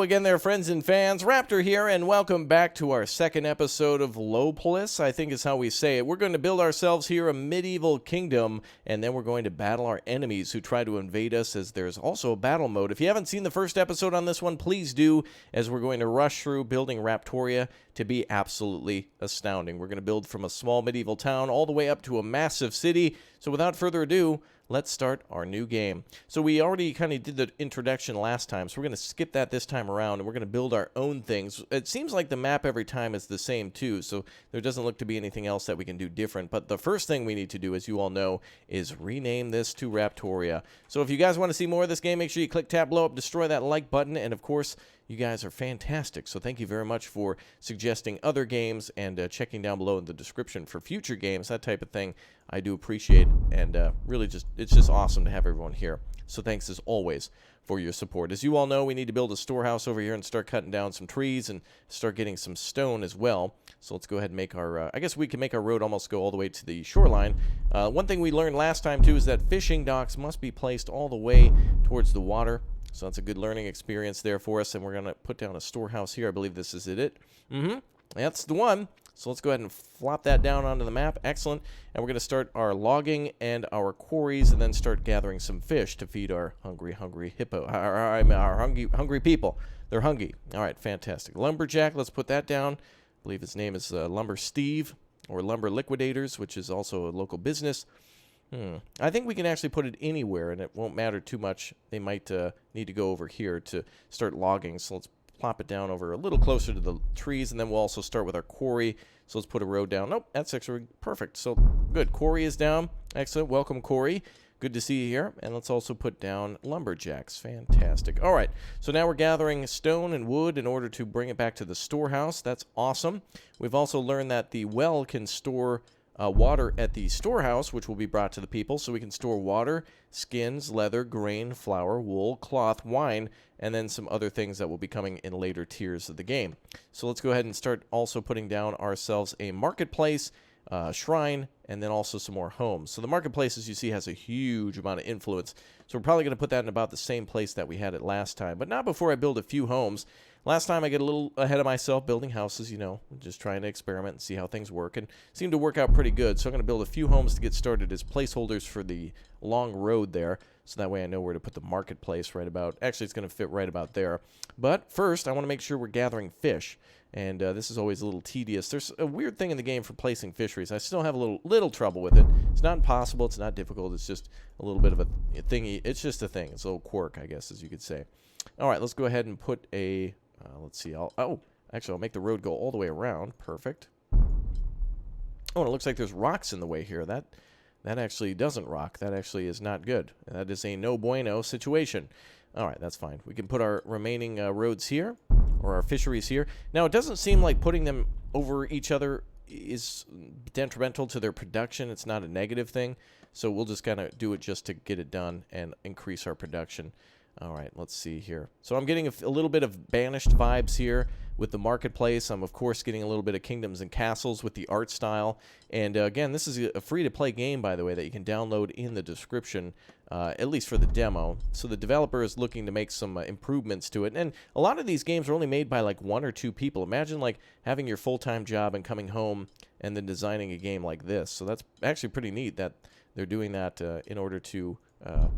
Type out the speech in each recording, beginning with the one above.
again there, friends and fans. Raptor here, and welcome back to our second episode of Lowpolis, I think is how we say it. We're going to build ourselves here a medieval kingdom, and then we're going to battle our enemies who try to invade us, as there's also a battle mode. If you haven't seen the first episode on this one, please do, as we're going to rush through building Raptoria to be absolutely astounding. We're going to build from a small medieval town all the way up to a massive city. So without further ado, let's start our new game. So we already kind of did the introduction last time, so we're going to skip that this time around, and we're going to build our own things. It seems like the map every time is the same too, so there doesn't look to be anything else that we can do different. But the first thing we need to do, as you all know, is rename this to Raptoria. So if you guys want to see more of this game, make sure you click tab, blow up, destroy that like button, and of course, you guys are fantastic, so thank you very much for suggesting other games and checking down below in the description for future games, that type of thing. I do appreciate, and really it's just awesome to have everyone here. So thanks as always for your support. As you all know, we need to build a storehouse over here and start cutting down some trees and start getting some stone as well. So let's go ahead and make our, I guess we can make our road almost go all the way to the shoreline. One thing we learned last time too is that fishing docks must be placed all the way towards the water. So that's a good learning experience there for us, and we're going to put down a storehouse here. I believe this is it. That's the one. So let's go ahead and flop that down onto the map. Excellent. And we're going to start our logging and our quarries, and then start gathering some fish to feed our hungry hippo. Our hungry people. They're hungry. All right, fantastic. Lumberjack, let's put that down. I believe his name is Lumber Steve, or Lumber Liquidators, which is also a local business. I think we can actually put it anywhere, and it won't matter too much. They might need to go over here to start logging, so let's plop it down over a little closer to the trees, and then we'll also start with our quarry. So let's put a road down. Nope, that's actually perfect. So good, quarry is down. Excellent. Welcome, quarry. Good to see you here. And let's also put down lumberjacks. Fantastic. All right, so now we're gathering stone and wood in order to bring it back to the storehouse. That's awesome. We've also learned that the well can store water at the storehouse, which will be brought to the people, so we can store water, skins, leather, grain, flour, wool, cloth, wine, and then some other things that will be coming in later tiers of the game. So let's go ahead and start also putting down ourselves a marketplace, shrine, and then also some more homes. So the marketplace, as you see, has a huge amount of influence, so we're probably going to put that in about the same place that we had it last time, but not before I build a few homes. Last time I get a little ahead of myself building houses, you know, just trying to experiment and see how things work, and seem to work out pretty good. So I'm going to build a few homes to get started as placeholders for the long road there, so that way I know where to put the marketplace right about. Actually, it's going to fit right about there. But first, I want to make sure we're gathering fish, and this is always a little tedious. There's a weird thing in the game for placing fisheries. I still have a little trouble with it. It's not impossible. It's not difficult. It's just a little bit of a thingy. It's just a thing. It's a little quirk, I guess, as you could say. All right, let's go ahead and put a... let's see. Actually, I'll make the road go all the way around. Perfect. Oh, and it looks like there's rocks in the way here. That actually doesn't rock. That actually is not good. That is a no bueno situation. All right, that's fine. We can put our remaining roads here, or our fisheries here. Now, it doesn't seem like putting them over each other is detrimental to their production. It's not a negative thing. So we'll just kind of do it just to get it done and increase our production. All right, let's see here. So I'm getting a little bit of Banished vibes here with the marketplace. I'm, of course, getting a little bit of Kingdoms and Castles with the art style. And, again, this is a free-to-play game, by the way, that you can download in the description, at least for the demo. So the developer is looking to make some improvements to it. And a lot of these games are only made by, like, 1 or 2 people. Imagine, like, having your full-time job and coming home and then designing a game like this. So that's actually pretty neat that they're doing that in order to...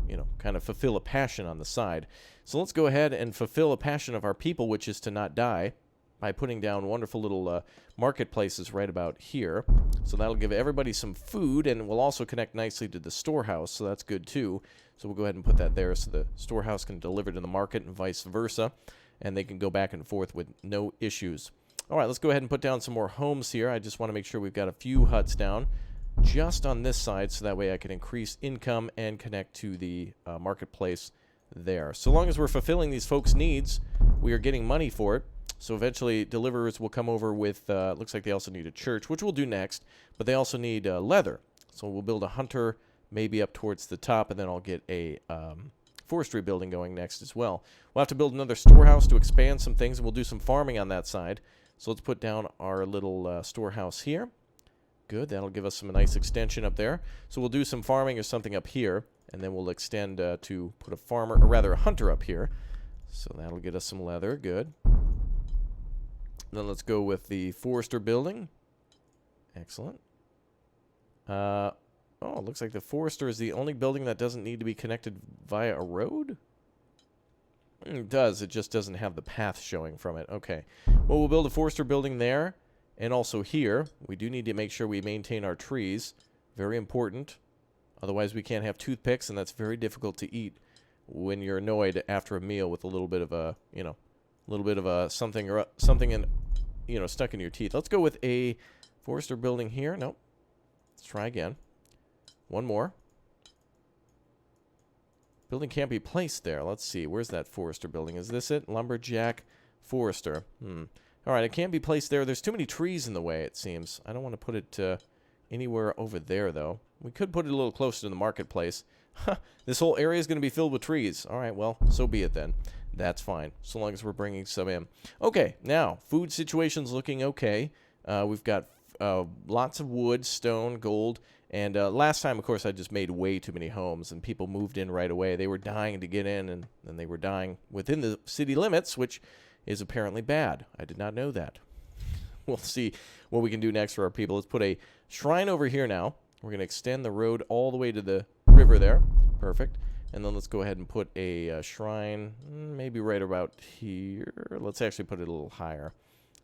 you know, kind of fulfill a passion on the side. So let's go ahead and fulfill a passion of our people, which is to not die, by putting down wonderful little marketplaces right about here. So that'll give everybody some food, and will also connect nicely to the storehouse, so that's good too. So we'll go ahead and put that there so the storehouse can deliver to the market and vice versa, and they can go back and forth with no issues. All right, let's go ahead and put down some more homes here. I just want to make sure we've got a few huts down just on this side, so that way I can increase income and connect to the marketplace there. So long as we're fulfilling these folks' needs, we are getting money for it. So eventually deliverers will come over with, looks like they also need a church, which we'll do next, but they also need leather. So we'll build a hunter maybe up towards the top, and then I'll get a forestry building going next as well. We'll have to build another storehouse to expand some things, and we'll do some farming on that side. So let's put down our little storehouse here. Good, that'll give us some nice extension up there. So we'll do some farming or something up here, and then we'll extend to put a farmer, or rather a hunter up here. So that'll get us some leather. Good. Then let's go with the Forester building. Excellent. Oh, it looks like the Forester is the only building that doesn't need to be connected via a road? It does. It just doesn't have the path showing from it. Okay. Well, we'll build a Forester building there. And also here, we do need to make sure we maintain our trees. Very important. Otherwise, we can't have toothpicks, and that's very difficult to eat when you're annoyed after a meal with a little bit of a, you know, a little bit of a something in, you know, stuck in your teeth. Let's go with a Forester building here. Nope. Let's try again. One more. Building can't be placed there. Let's see. Where's that Forester building? Is this it? Lumberjack Forester. All right, it can't be placed there. There's too many trees in the way, it seems. I don't want to put it anywhere over there, though. We could put it a little closer to the marketplace. This whole area is going to be filled with trees. All right, well, so be it then. That's fine, so long as we're bringing some in. Okay, now, food situation's looking okay. We've got lots of wood, stone, gold, and last time, of course, I just made way too many homes, and people moved in right away. They were dying to get in, and then they were dying within the city limits, which is apparently bad. I did not know that. We'll see what we can do next for our people. Let's put a shrine over here now. We're going to extend the road all the way to the river there. Perfect. And then let's go ahead and put a shrine maybe right about here. Let's actually put it a little higher.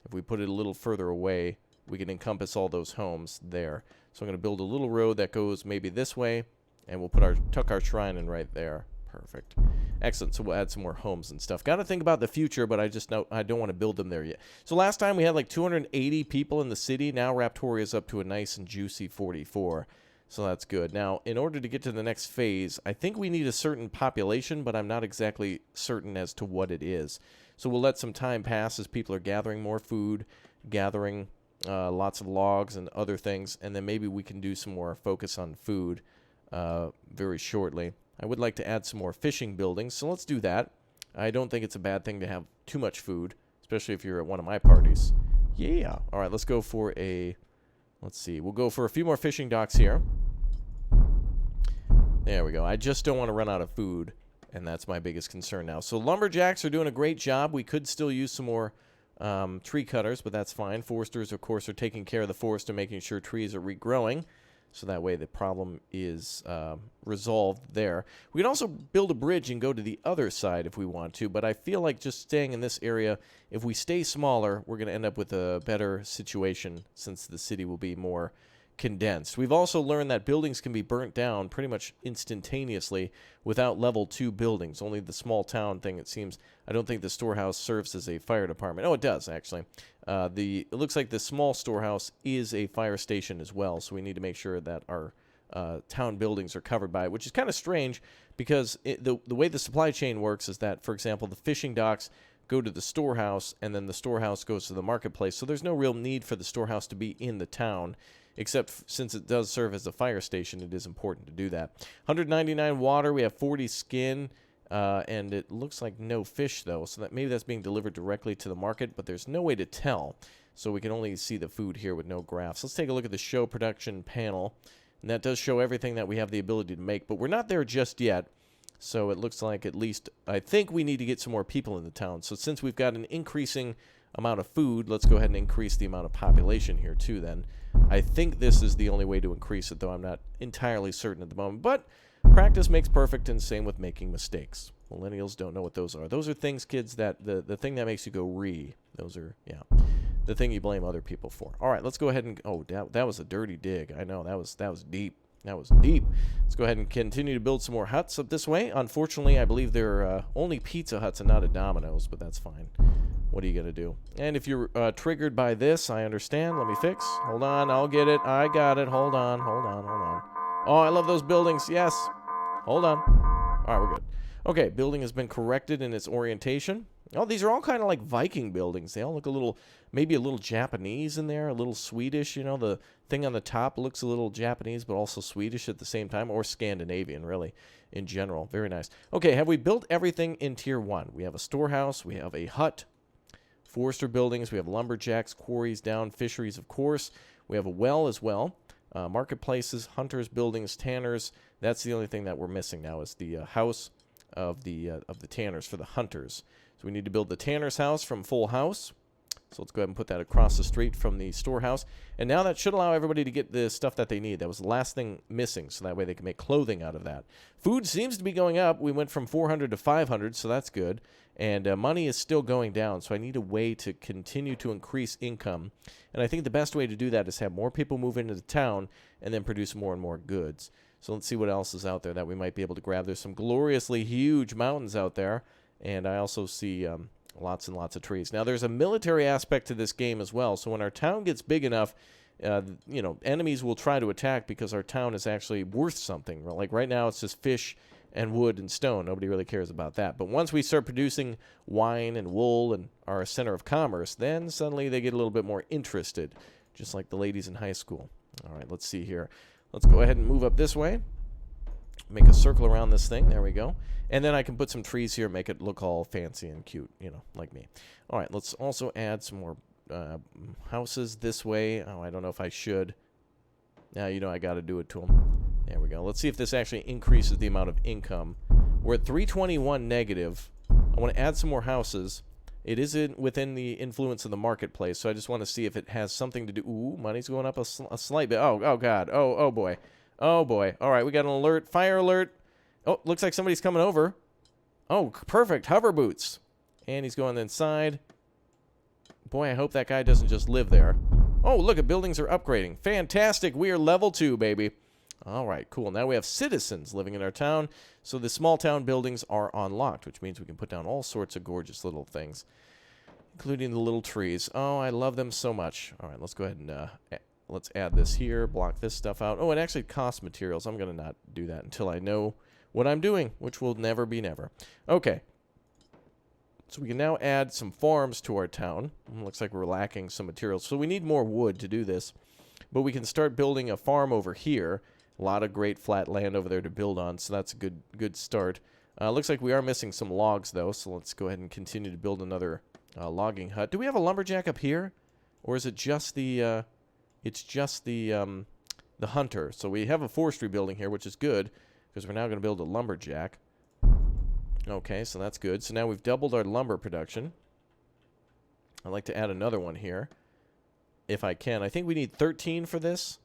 If we put it a little further away, we can encompass all those homes there. So I'm going to build a little road that goes maybe this way, and we'll tuck our shrine in right there. Perfect. Excellent. So we'll add some more homes and stuff. Got to think about the future, but I don't want to build them there yet. So last time we had like 280 people in the city. Now Raptoria's up to a nice and juicy 44. So that's good. Now, in order to get to the next phase, I think we need a certain population, but I'm not exactly certain as to what it is. So we'll let some time pass as people are gathering more food, gathering lots of logs and other things, and then maybe we can do some more focus on food very shortly. I would like to add some more fishing buildings, so let's do that. I don't think it's a bad thing to have too much food, especially if you're at one of my parties. Yeah. All right, let's go for a... Let's see. We'll go for a few more fishing docks here. There we go. I just don't want to run out of food, and that's my biggest concern now. So lumberjacks are doing a great job. We could still use some more tree cutters, but that's fine. Foresters, of course, are taking care of the forest and making sure trees are regrowing. So that way the problem is resolved there. We can also build a bridge and go to the other side if we want to, but I feel like just staying in this area, if we stay smaller, we're going to end up with a better situation since the city will be more condensed. We've also learned that buildings can be burnt down pretty much instantaneously without level 2 buildings. Only the small town thing, it seems. I don't think the storehouse serves as a fire department. Oh, it does, actually. It looks like the small storehouse is a fire station as well, so we need to make sure that our town buildings are covered by it, which is kind of strange because the way the supply chain works is that, for example, the fishing docks go to the storehouse, and then the storehouse goes to the marketplace, so there's no real need for the storehouse to be in the town. Except since it does serve as a fire station, it is important to do that. 199 water, we have 40 skin, and it looks like no fish, though. So that maybe that's being delivered directly to the market, but there's no way to tell. So we can only see the food here with no graphs. Let's take a look at the show production panel. And that does show everything that we have the ability to make, but we're not there just yet. So it looks like at least, I think we need to get some more people in the town. So since we've got an increasing amount of food, let's go ahead and increase the amount of population here too then. I think this is the only way to increase it, though I'm not entirely certain at the moment. But practice makes perfect, and same with making mistakes. Millennials don't know what those are. Those are things, kids, that the thing that makes you go re. Those are, yeah, the thing you blame other people for. All right, let's go ahead and, oh, that was a dirty dig. I know, that was deep. That was deep. Let's go ahead and continue to build some more huts up this way. Unfortunately, I believe they're only Pizza Huts and not a Domino's, but that's fine. What are you going to do? And if you're triggered by this, I understand. Let me fix. Hold on, I'll get it. I got it. Hold on. Oh, I love those buildings. Yes. Hold on. All right, we're good. Okay, building has been corrected in its orientation. Oh, these are all kind of like Viking buildings. They all look a little, maybe a little Japanese in there, a little Swedish. You know, the thing on the top looks a little Japanese, but also Swedish at the same time, or Scandinavian, really, in general. Very nice. Okay, have we built everything in Tier 1? We have a storehouse. We have a hut. Forester buildings. We have lumberjacks, quarries down, fisheries, of course. We have a well as well. Marketplaces, hunters, buildings, tanners. That's the only thing that we're missing now is the house. of the tanners for the hunters. So we need to build the tanner's house from full house. So let's go ahead and put that across the street from the storehouse. And now that should allow everybody to get the stuff that they need. That was the last thing missing, so that way they can make clothing out of that. Food seems to be going up. We went from 400 to 500, so that's good. And money is still going down, so I need a way to continue to increase income. And I think the best way to do that is have more people move into the town and then produce more and more goods. So let's see what else is out there that we might be able to grab. There's some gloriously huge mountains out there, and I also see lots and lots of trees. Now, there's a military aspect to this game as well, so when our town gets big enough, you know, enemies will try to attack because our town is actually worth something. Like right now, it's just fish and wood and stone. Nobody really cares about that. But once we start producing wine and wool and are a center of commerce, then suddenly they get a little bit more interested, just like the ladies in high school. All right, let's see here. Let's go ahead and move up this way. Make a circle around this thing. There we go. And then I can put some trees here, make it look all fancy and cute, you know, like me. All right, let's also add some more houses this way. Oh, I don't know if I should. Now, you know, I got to do it to them. There we go. Let's see if this actually increases the amount of income. We're at 321 negative. I want to add some more houses. It isn't within the influence of the marketplace, so I just want to see if it has something to do. Ooh, money's going up a slight bit. Oh, God. Oh, boy. Oh, boy. All right, we got an alert. Fire alert. Oh, looks like somebody's coming over. Oh, perfect. Hover boots. And he's going inside. Boy, I hope that guy doesn't just live there. Oh, look, buildings are upgrading. Fantastic. We are level 2, baby. All right, cool. Now we have citizens living in our town. So the small town buildings are unlocked, which means we can put down all sorts of gorgeous little things, including the little trees. Oh, I love them so much. All right, let's go ahead and let's add this here, block this stuff out. Oh, it actually costs materials. I'm going to not do that until I know what I'm doing, which will never be never. Okay. So we can now add some farms to our town. Looks like we're lacking some materials. So we need more wood to do this. But we can start building a farm over here. A lot of great flat land over there to build on, so that's a good start. Looks like we are missing some logs, though, so let's go ahead and continue to build another logging hut. Do we have a lumberjack up here? Or is it just the, the hunter? So we have a forestry building here, which is good, because we're now going to build a lumberjack. Okay, so that's good. So now we've doubled our lumber production. I'd like to add another one here, if I can. I think we need 13 for this.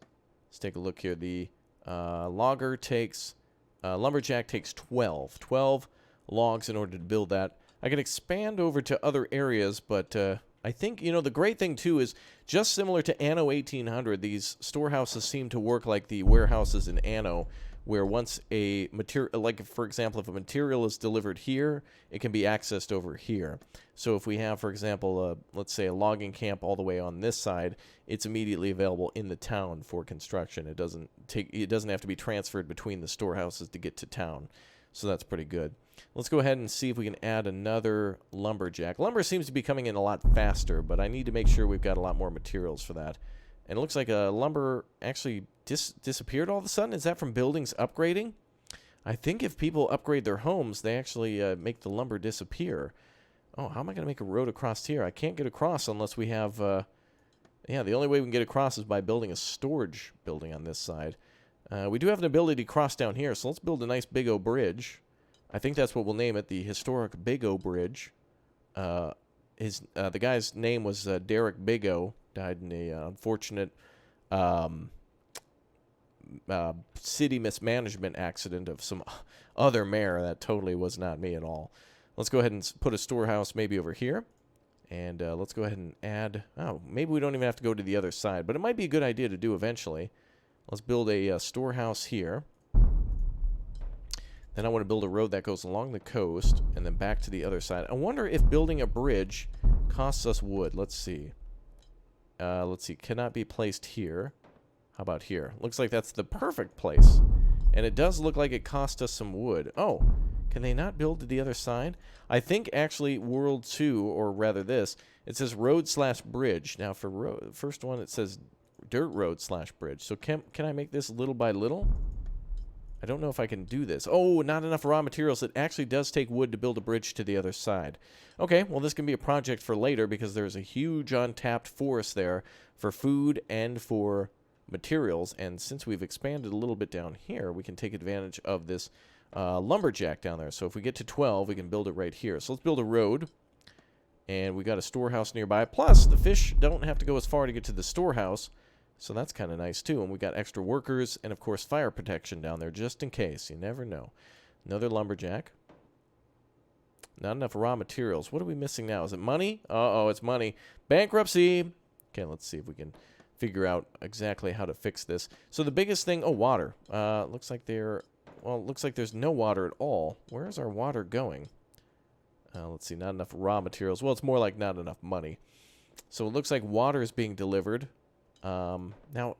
Let's take a look here. The logger takes, lumberjack takes 12. 12 logs in order to build that. I can expand over to other areas, but I think, you know, the great thing, too, is just similar to Anno 1800, these storehouses seem to work like the warehouses in Anno, where once a material, like for example, if a material is delivered here, it can be accessed over here. So if we have, for example, let's say a logging camp all the way on this side, it's immediately available in the town for construction. It doesn't have to be transferred between the storehouses to get to town. So that's pretty good. Let's go ahead and see if we can add another lumberjack. Lumber seems to be coming in a lot faster, but I need to make sure we've got a lot more materials for that. And it looks like lumber actually disappeared all of a sudden. Is that from buildings upgrading? I think if people upgrade their homes, they actually make the lumber disappear. Oh, how am I going to make a road across here? I can't get across unless we have... yeah, the only way we can get across is by building a storage building on this side. We do have an ability to cross down here, so let's build a nice big O bridge. I think that's what we'll name it, the historic Big O Bridge. The guy's name was Derek Big O. Died in a unfortunate city mismanagement accident of some other mayor. That totally was not me at all. Let's go ahead and put a storehouse maybe over here. And let's go ahead and add... Oh, maybe we don't even have to go to the other side, but it might be a good idea to do eventually. Let's build a storehouse here. Then I want to build a road that goes along the coast and then back to the other side. I wonder if building a bridge costs us wood. Let's see. Cannot be placed here. How about here? Looks like that's the perfect place. And it does look like it cost us some wood. Oh, can they not build to the other side? I think actually World 2, or rather this, it says road/bridge. Now for first one it says dirt road/bridge. So can I make this little by little? I don't know if I can do this. Oh, not enough raw materials. It actually does take wood to build a bridge to the other side. Okay, well, this can be a project for later because there's a huge untapped forest there for food and for materials. And since we've expanded a little bit down here, we can take advantage of this lumberjack down there. So if we get to 12, we can build it right here. So let's build a road. And we got a storehouse nearby. Plus, the fish don't have to go as far to get to the storehouse. So that's kind of nice, too. And we got extra workers and, of course, fire protection down there just in case. You never know. Another lumberjack. Not enough raw materials. What are we missing now? Is it money? Uh-oh, it's money. Bankruptcy. Okay, let's see if we can figure out exactly how to fix this. So the biggest thing... Oh, water. Looks like looks like there's no water at all. Where is our water going? Let's see, not enough raw materials. Well, it's more like not enough money. So it looks like water is being delivered. Now,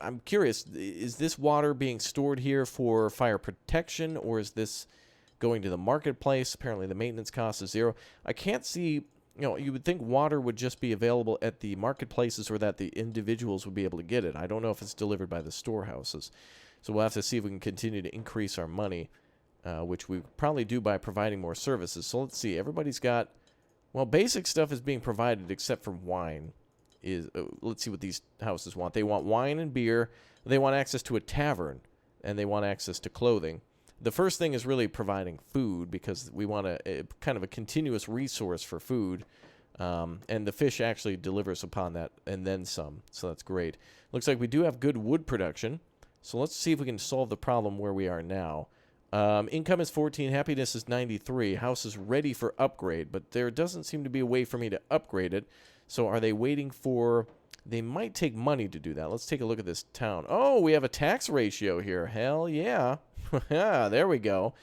I'm curious, is this water being stored here for fire protection, or is this going to the marketplace? Apparently the maintenance cost is 0. I can't see, you would think water would just be available at the marketplaces or that the individuals would be able to get it. I don't know if it's delivered by the storehouses. So we'll have to see if we can continue to increase our money. Which we probably do by providing more services. So let's see. Everybody's got, well, basic stuff is being provided except for wine. Let's see what these houses want. They want wine and beer. They want access to a tavern, and they want access to clothing. The first thing is really providing food because we want a kind of a continuous resource for food. And the fish actually delivers upon that and then some. So that's great. Looks like we do have good wood production. So let's see if we can solve the problem where we are now. Income is 14, happiness is 93, house is ready for upgrade, but there doesn't seem to be a way for me to upgrade it. So are they waiting for... They might take money to do that. Let's take a look at this town. Oh, we have a tax ratio here. Hell yeah. There we go.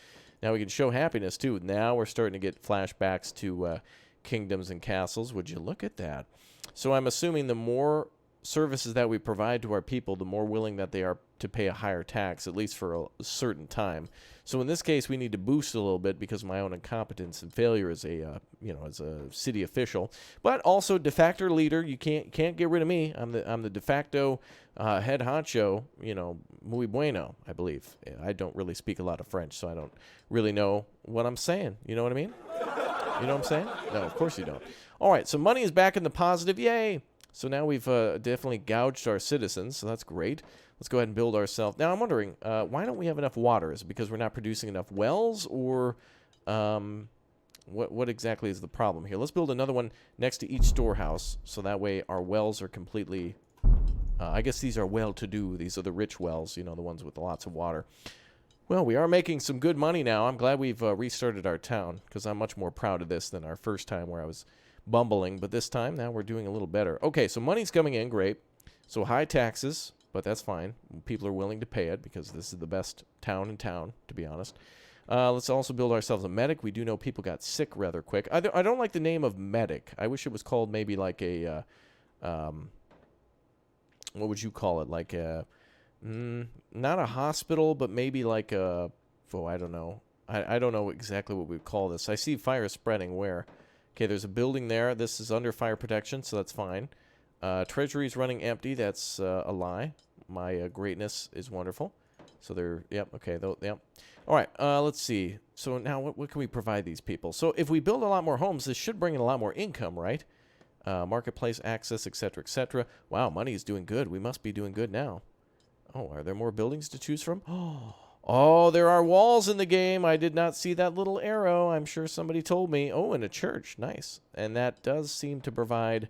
Now we can show happiness, too. Now we're starting to get flashbacks to kingdoms and castles. Would you look at that? So I'm assuming the more services that we provide to our people, the more willing that they are to pay a higher tax, at least for a certain time. So in this case, we need to boost a little bit because of my own incompetence and failure as a, as a city official. But also de facto leader. You can't get rid of me. I'm the de facto head honcho. Muy bueno, I believe. I don't really speak a lot of French, so I don't really know what I'm saying. You know what I mean? You know what I'm saying? No, of course you don't. All right, so money is back in the positive. Yay! So now we've definitely gouged our citizens, so that's great. Let's go ahead and build ourselves. Now, I'm wondering, why don't we have enough water? Is it because we're not producing enough wells, or what exactly is the problem here? Let's build another one next to each storehouse, so that way our wells are completely... I guess these are well-to-do. These are the rich wells, the ones with lots of water. Well, we are making some good money now. I'm glad we've restarted our town, because I'm much more proud of this than our first time where I was bumbling, but this time, now we're doing a little better. Okay, so money's coming in, great. So high taxes, but that's fine. People are willing to pay it because this is the best town in town, to be honest. Let's also build ourselves a medic. We do know people got sick rather quick. I don't like the name of medic. I wish it was called maybe like a, what would you call it? Like a, not a hospital, but maybe like a, I don't know. I don't know exactly what we would call this. I see fire spreading where... Okay, there's a building there. This is under fire protection, so that's fine. Treasury is running empty. That's a lie. My greatness is wonderful. So they're... Yep, okay. Yep. All right, let's see. So now what can we provide these people? So if we build a lot more homes, this should bring in a lot more income, right? Marketplace access, etc., etc. Wow, money is doing good. We must be doing good now. Oh, are there more buildings to choose from? Oh, there are walls in the game. I did not see that little arrow. I'm sure somebody told me. Oh, and a church. Nice. And that does seem to provide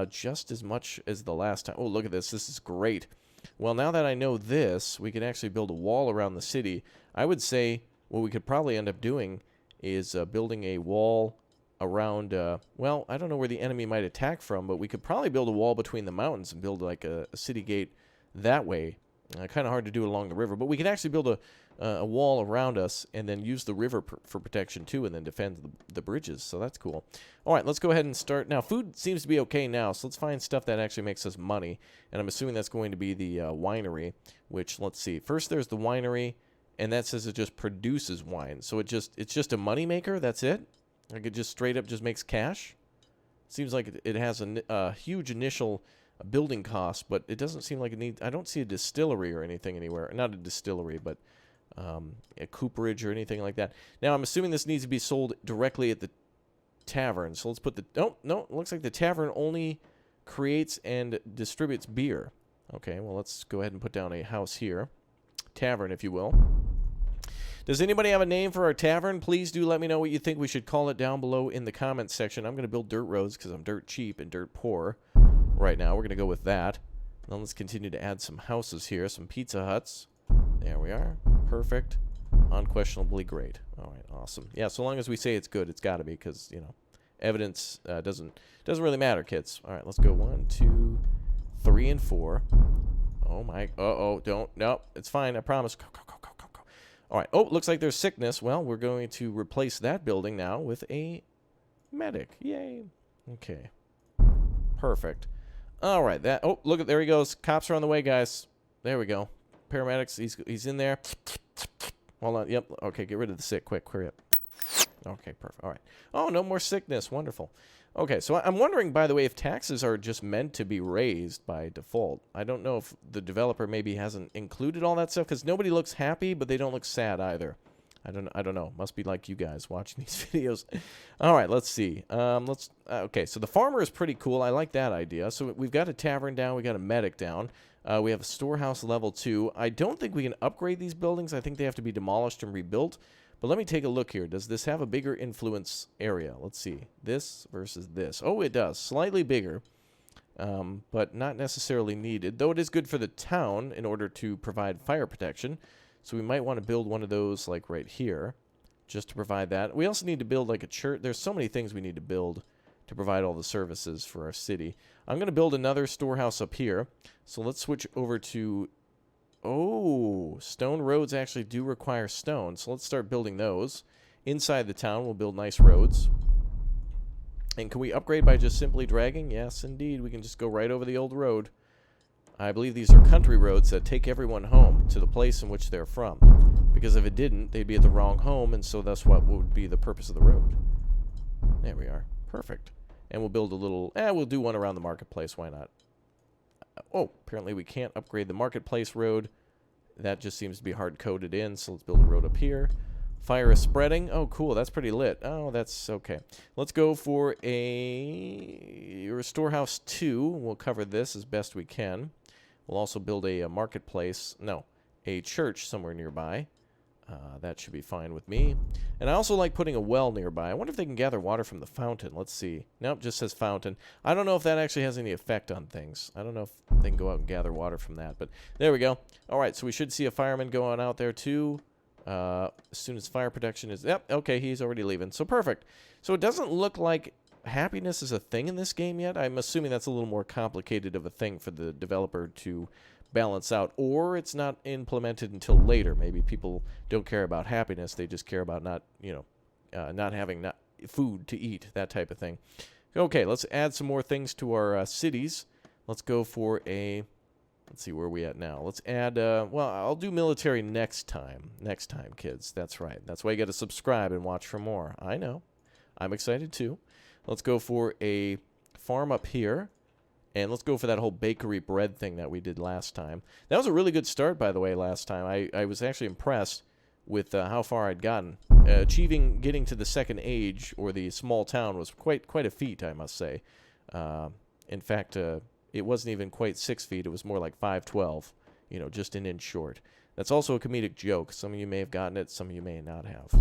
just as much as the last time. Oh, look at this. This is great. Well, now that I know this, we can actually build a wall around the city. I would say what we could probably end up doing is building a wall around, well, I don't know where the enemy might attack from, but we could probably build a wall between the mountains and build like a city gate that way. Kind of hard to do along the river, but we can actually build a wall around us and then use the river for protection too, and then defend the bridges. So that's cool. All right, let's go ahead and start. Now, food seems to be okay now, so let's find stuff that actually makes us money. And I'm assuming that's going to be the winery, which, let's see. First, there's the winery, and that says it just produces wine. So it's just a money maker. That's it. Like it just straight up just makes cash. Seems like it has a huge initial building cost, but it doesn't seem like it needs... I don't see a distillery or anything anywhere. Not a distillery, but a cooperage or anything like that. Now, I'm assuming this needs to be sold directly at the tavern. So let's put the... Oh, no, it looks like the tavern only creates and distributes beer. Okay, well, let's go ahead and put down a house here. Tavern, if you will. Does anybody have a name for our tavern? Please do let me know what you think we should call it down below in the comments section. I'm going to build dirt roads because I'm dirt cheap and dirt poor right now. We're going to go with that. Then let's continue to add some houses here, some Pizza Huts. There we are. Perfect. Unquestionably great. All right, awesome. Yeah, so long as we say it's good, it's got to be because, you know, evidence doesn't really matter, kids. All right, let's go 1, 2, 3, and 4. Oh, my. Uh-oh, don't. No, it's fine. I promise. Go, go, go, go, go, go. All right. Oh, looks like there's sickness. Well, we're going to replace that building now with a medic. Yay. Okay. Perfect. All right. That. Oh, look, there he goes. Cops are on the way, guys. There we go. Paramedics. He's in there. Hold on. Yep. Okay, get rid of the sick. Quick, hurry up. Okay, perfect. All right. Oh, no more sickness. Wonderful. Okay, so I'm wondering, by the way, if taxes are just meant to be raised by default. I don't know if the developer maybe hasn't included all that stuff, because nobody looks happy, but they don't look sad either. I don't know. Must be like you guys watching these videos. All right, let's see. Okay, so the farmer is pretty cool. I like that idea. So we've got a tavern down. We got a medic down. We have a storehouse level 2. I don't think we can upgrade these buildings. I think they have to be demolished and rebuilt. But let me take a look here. Does this have a bigger influence area? Let's see. This versus this. Oh, it does. Slightly bigger, but not necessarily needed. Though it is good for the town in order to provide fire protection. So we might want to build one of those like right here just to provide that. We also need to build like a church. There's so many things we need to build to provide all the services for our city. I'm going to build another storehouse up here. So let's switch over to... Oh, stone roads actually do require stone, so let's start building those. Inside the town, we'll build nice roads. And can we upgrade by just simply dragging? Yes, indeed. We can just go right over the old road. I believe these are country roads that take everyone home to the place in which they're from. Because if it didn't, they'd be at the wrong home, and so that's what would be the purpose of the road. There we are. Perfect. And we'll build a little... we'll do one around the marketplace. Why not? Oh, apparently we can't upgrade the marketplace road. That just seems to be hard-coded in, so let's build a road up here. Fire is spreading. Oh, cool. That's pretty lit. Oh, that's okay. Let's go for a storehouse 2. We'll cover this as best we can. We'll also build a marketplace. No, a church somewhere nearby. That should be fine with me. And I also like putting a well nearby. I wonder if they can gather water from the fountain. Let's see. Nope, just says fountain. I don't know if that actually has any effect on things. I don't know if they can go out and gather water from that. But there we go. All right, so we should see a fireman going out there too. As soon as fire protection is... Yep, okay, he's already leaving. So perfect. So it doesn't look like happiness is a thing in this game yet. I'm assuming that's a little more complicated of a thing for the developer to balance out, or it's not implemented until later. Maybe people don't care about happiness, they just care about not having food to eat, that type of thing. Okay, let's add some more things to our cities. Let's go for a... Let's see, where are we at now? Let's add... well, I'll do military next time. Next time, kids. That's right. That's why you got to subscribe and watch for more. I know. I'm excited, too. Let's go for a farm up here. And let's go for that whole bakery bread thing that we did last time. That was a really good start, by the way, last time. I was actually impressed with how far I'd gotten. Getting to the second age, or the small town, was quite a feat, I must say. In fact, it wasn't even quite 6 feet. It was more like 5'12", just an inch short. That's also a comedic joke. Some of you may have gotten it, some of you may not have.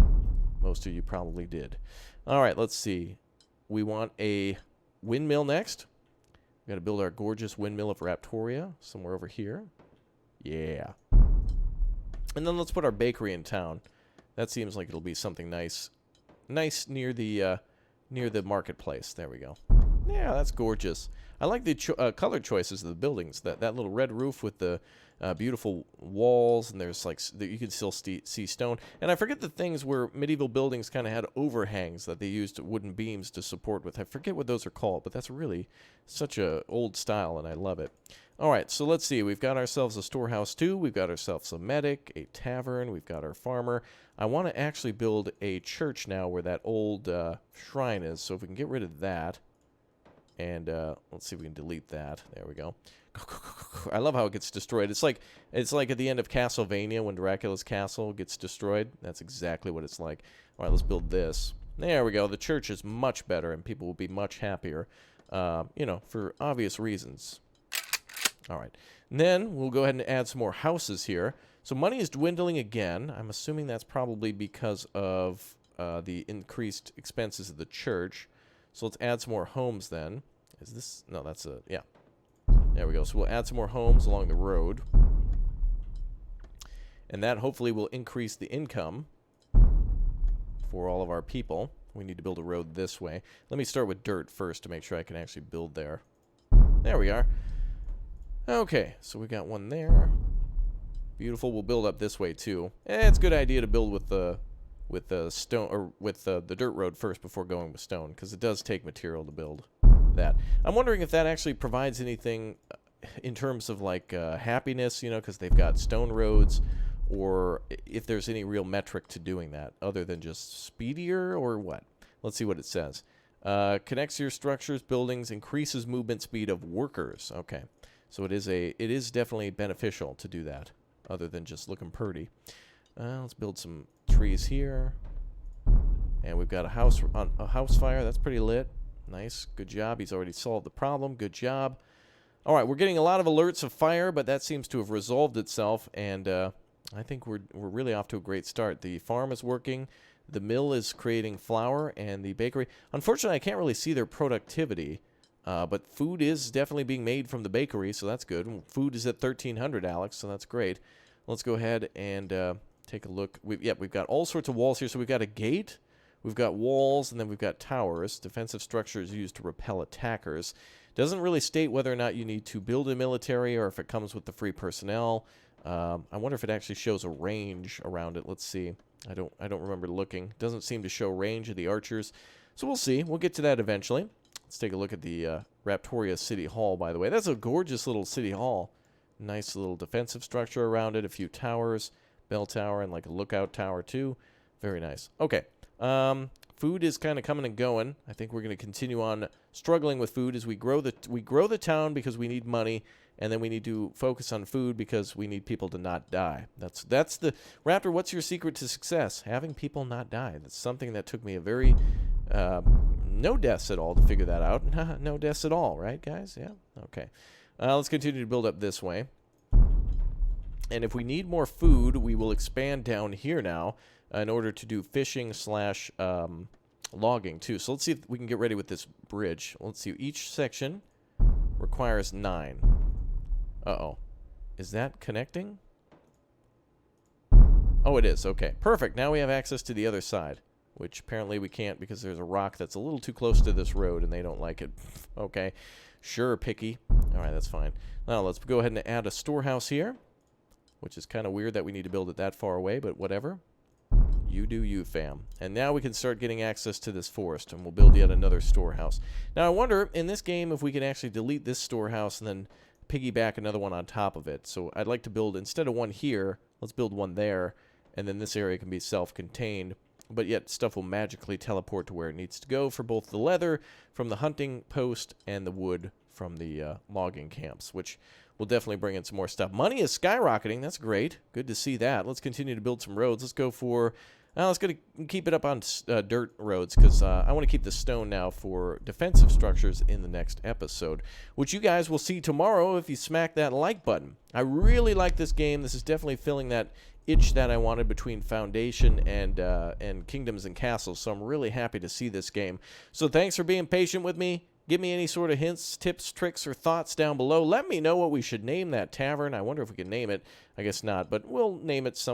Most of you probably did. All right, let's see. We want a windmill next. We've got to build our gorgeous windmill of Raptoria somewhere over here. Yeah. And then let's put our bakery in town. That seems like it'll be something nice near the marketplace. There we go. Yeah, that's gorgeous. I like the color choices of the buildings. That little red roof with the beautiful walls, and there's like you can still see stone. And I forget the things where medieval buildings kind of had overhangs that they used wooden beams to support with. I forget what those are called, but that's really such a old style, and I love it. All right, so let's see. We've got ourselves a storehouse too. We've got ourselves a medic, a tavern. We've got our farmer. I want to actually build a church now where that old shrine is. So if we can get rid of that. And let's see if we can delete that. There we go. I love how it gets destroyed. It's like at the end of Castlevania when Dracula's castle gets destroyed. That's exactly what it's like. All right, let's build this. There we go. The church is much better, and people will be much happier, for obvious reasons. All right. And then we'll go ahead and add some more houses here. So money is dwindling again. I'm assuming that's probably because of the increased expenses of the church. So let's add some more homes then. Is this... No, that's a... Yeah. There we go. So we'll add some more homes along the road. And that hopefully will increase the income for all of our people. We need to build a road this way. Let me start with dirt first to make sure I can actually build there. There we are. Okay, so we got one there. Beautiful. We'll build up this way too. It's a good idea to build with the stone, or with the dirt road first before going with stone, because it does take material to build that. I'm wondering if that actually provides anything in terms of like happiness, you know, because they've got stone roads, or if there's any real metric to doing that other than just speedier or what. Let's see what it says. Connects your structures, buildings, increases movement speed of workers. Okay, so it is definitely beneficial to do that, other than just looking pretty. Let's build some trees here, and we've got a house fire. That's pretty lit. Nice, good job. He's already solved the problem. Good job. All right, we're getting a lot of alerts of fire, but that seems to have resolved itself, and I think we're really off to a great start. The farm is working. The mill is creating flour, and the bakery... Unfortunately, I can't really see their productivity, but food is definitely being made from the bakery, so that's good. Food is at 1,300, Alex, so that's great. Let's go ahead and take a look. We've got all sorts of walls here. So we've got a gate, we've got walls, and then we've got towers. Defensive structures used to repel attackers. Doesn't really state whether or not you need to build a military or if it comes with the free personnel. I wonder if it actually shows a range around it. Let's see. I don't remember looking. Doesn't seem to show range of the archers. So we'll see. We'll get to that eventually. Let's take a look at the Raptoria City Hall, by the way. That's a gorgeous little city hall. Nice little defensive structure around it. A few towers. Bell tower and like a lookout tower too. Very nice. Okay. Food is kind of coming and going. I think we're going to continue on struggling with food as we grow the town because we need money, and then we need to focus on food because we need people to not die. That's the Raptor. What's your secret to success? Having people not die. That's something that took me a very no deaths at all to figure that out. No deaths at all, right, guys? Yeah. Okay. Let's continue to build up this way. And if we need more food, we will expand down here now in order to do fishing slash logging too. So let's see if we can get ready with this bridge. Let's see. Each section requires 9. Uh-oh. Is that connecting? Oh, it is. Okay. Perfect. Now we have access to the other side, which apparently we can't because there's a rock that's a little too close to this road and they don't like it. Okay. Sure, picky. All right, that's fine. Now let's go ahead and add a storehouse here, which is kind of weird that we need to build it that far away, but whatever. You do you, fam. And now we can start getting access to this forest, and we'll build yet another storehouse. Now, I wonder, in this game, if we can actually delete this storehouse and then piggyback another one on top of it. So I'd like to build, instead of one here, let's build one there, and then this area can be self-contained, but yet stuff will magically teleport to where it needs to go for both the leather from the hunting post and the wood from the logging camps, which will definitely bring in some more stuff. Money is skyrocketing. That's great. Good to see that. Let's continue to build some roads. Let's go for... let's keep it up on dirt roads because I want to keep the stone now for defensive structures in the next episode, which you guys will see tomorrow if you smack that like button. I really like this game. This is definitely filling that itch that I wanted between Foundation and Kingdoms and Castles, so I'm really happy to see this game. So thanks for being patient with me. Give me any sort of hints, tips, tricks, or thoughts down below. Let me know what we should name that tavern. I wonder if we can name it. I guess not, but we'll name it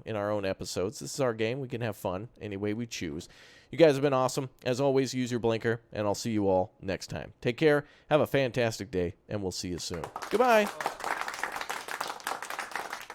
in our own episodes. This is our game. We can have fun any way we choose. You guys have been awesome. As always, use your blinker, and I'll see you all next time. Take care. Have a fantastic day, and we'll see you soon. Goodbye.